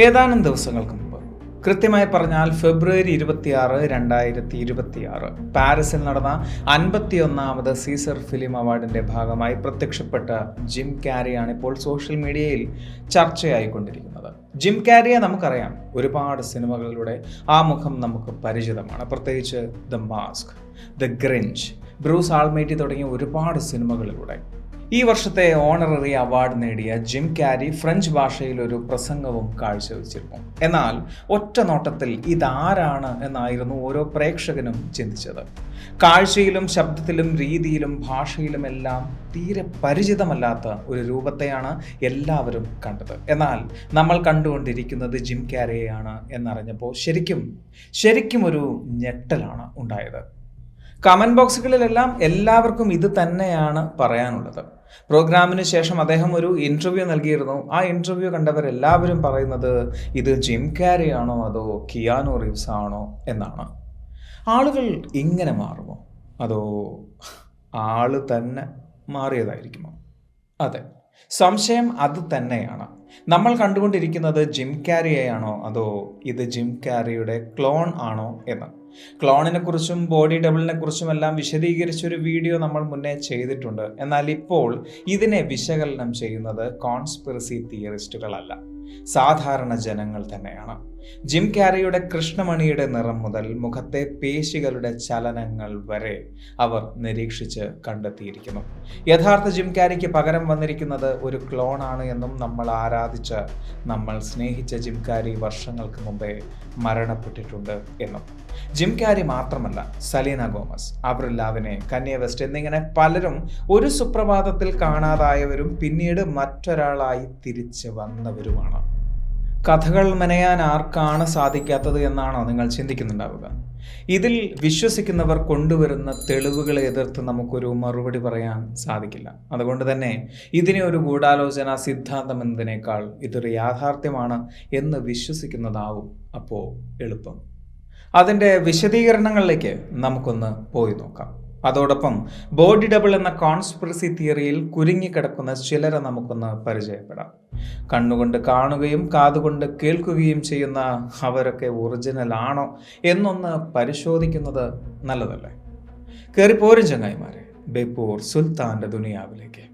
ഏതാനും ദിവസങ്ങൾക്ക് മുമ്പ്, കൃത്യമായി പറഞ്ഞാൽ ഫെബ്രുവരി 26, 2026 പാരീസിൽ നടന്ന 51ാമത് സീസർ ഫിലിം അവാർഡിന്റെ ഭാഗമായി പ്രത്യക്ഷപ്പെട്ട ജിം ക്യാരിയാണ് ഇപ്പോൾ സോഷ്യൽ മീഡിയയിൽ ചർച്ചയായിക്കൊണ്ടിരിക്കുന്നത്. ജിം ക്യാരിയെ നമുക്കറിയാം, ഒരുപാട് സിനിമകളിലൂടെ ആ മുഖം നമുക്ക് പരിചിതമാണ്. പ്രത്യേകിച്ച് the mask, the grinch, Bruce Almighty തുടങ്ങിയ ഒരുപാട് സിനിമകളിലൂടെ. ഈ വർഷത്തെ ഓണററി അവാർഡ് നേടിയ ജിം ക്യാരി ഫ്രഞ്ച് ഭാഷയിൽ ഒരു പ്രസംഗവും കാഴ്ചവെച്ചിരുന്നു. എന്നാൽ ഒറ്റ നോട്ടത്തിൽ ഇതാരാണ് എന്നായിരുന്നു ഓരോ പ്രേക്ഷകനും ചിന്തിച്ചത്. കാഴ്ചയിലും ശബ്ദത്തിലും രീതിയിലും ഭാഷയിലുമെല്ലാം തീരെ പരിചിതമല്ലാത്ത ഒരു രൂപത്തെയാണ് എല്ലാവരും കണ്ടത്. എന്നാൽ നമ്മൾ കണ്ടുകൊണ്ടിരിക്കുന്നത് ജിം ക്യാരിയെയാണ് എന്നറിഞ്ഞപ്പോൾ ശരിക്കും ഒരു ഞെട്ടലാണ് ഉണ്ടായത്. കമന്റ് ബോക്സുകളിലെല്ലാം എല്ലാവർക്കും ഇത് തന്നെയാണ് പറയാനുള്ളത്. പ്രോഗ്രാമിന് ശേഷം അദ്ദേഹം ഒരു ഇന്റർവ്യൂ നൽകിയിരുന്നു. ആ ഇന്റർവ്യൂ കണ്ടവരെല്ലാവരും പറയുന്നത് ഇത് ജിം ക്യാരി ആണോ അതോ കിയാനു റീവ്സ് ആണോ എന്നാണ്. ആളുകൾ ഇങ്ങനെ മാറുമോ അതോ ആള് തന്നെ മാറിയതായിരിക്കുമോ? അതെ, സംശയം അത് തന്നെയാണ്. നമ്മൾ കണ്ടുകൊണ്ടിരിക്കുന്നത് ജിം ക്യാരിയെയാണോ അതോ ഇത് ജിം ക്യാരിയുടെ ക്ലോൺ ആണോ എന്ന്. ക്ലോണിനെ കുറിച്ചും ബോഡി ഡബിളിനെ കുറിച്ചും എല്ലാം വിശദീകരിച്ചൊരു വീഡിയോ നമ്മൾ മുന്നേ ചെയ്തിട്ടുണ്ട്. എന്നാൽ ഇപ്പോൾ ഇതിനെ വിശകലനം ചെയ്യുന്നത് കോൺസ്പിറസി തിയറിസ്റ്റുകളല്ല, സാധാരണ ജനങ്ങൾ തന്നെയാണ്. ജിം ക്യാരിയുടെ കൃഷ്ണമണിയുടെ നിറം മുതൽ മുഖത്തെ പേശികളുടെ ചലനങ്ങൾ വരെ അവർ നിരീക്ഷിച്ച് കണ്ടെത്തിയിരിക്കുന്നു. യഥാർത്ഥ ജിം ക്യാരിക്ക് പകരം വന്നിരിക്കുന്നത് ഒരു ക്ലോണാണ് എന്നും നമ്മൾ ആരാധിച്ച, നമ്മൾ സ്നേഹിച്ച ജിം ക്യാരി വർഷങ്ങൾക്ക് മുമ്പേ മരണപ്പെട്ടിട്ടുണ്ട് എന്നും. ജിം ക്യാരി മാത്രമല്ല, സലീന ഗോമസ്, ആവ്രിൽ ലാവിനെ, കന്യ വെസ്റ്റ് എന്നിങ്ങനെ പലരും ഒരു സുപ്രഭാതത്തിൽ കാണാതായവരും പിന്നീട് മറ്റൊരാളായി തിരിച്ചു വന്നവരുമാണ്. കഥകൾ മെനയാൻ ആർക്കാണ് സാധിക്കാത്തത് എന്നാണോ നിങ്ങൾ ചിന്തിക്കുന്നുണ്ടാവുക? ഇതിൽ വിശ്വസിക്കുന്നവർ കൊണ്ടുവരുന്ന തെളിവുകളെ എതിർത്ത് നമുക്കൊരു മറുപടി പറയാൻ സാധിക്കില്ല. അതുകൊണ്ട് തന്നെ ഇതിനെ ഒരു ഗൂഢാലോചന സിദ്ധാന്തം എന്നതിനേക്കാൾ ഇതൊരു യാഥാർത്ഥ്യമാണ് എന്ന് വിശ്വസിക്കുന്നതാവും അപ്പോൾ എളുപ്പം. അതിൻ്റെ വിശദീകരണങ്ങളിലേക്ക് നമുക്കൊന്ന് പോയി നോക്കാം. അതോടൊപ്പം ബോഡി ഡബിൾ എന്ന കോൺസ്പിറസി തിയറിയിൽ കുരുങ്ങിക്കിടക്കുന്ന ചിലരെ നമുക്കൊന്ന് പരിചയപ്പെടാം. കണ്ണുകൊണ്ട് കാണുകയും കാതുകൊണ്ട് കേൾക്കുകയും ചെയ്യുന്ന അവരൊക്കെ ഒറിജിനൽ ആണോ എന്നൊന്ന് പരിശോധിക്കുന്നത് നല്ലതല്ലേ? കയറിപ്പോരും ചങ്ങായിമാരെ, ബേപ്പൂർ സുൽത്താൻ്റെ ദുനിയാവിലേക്ക്.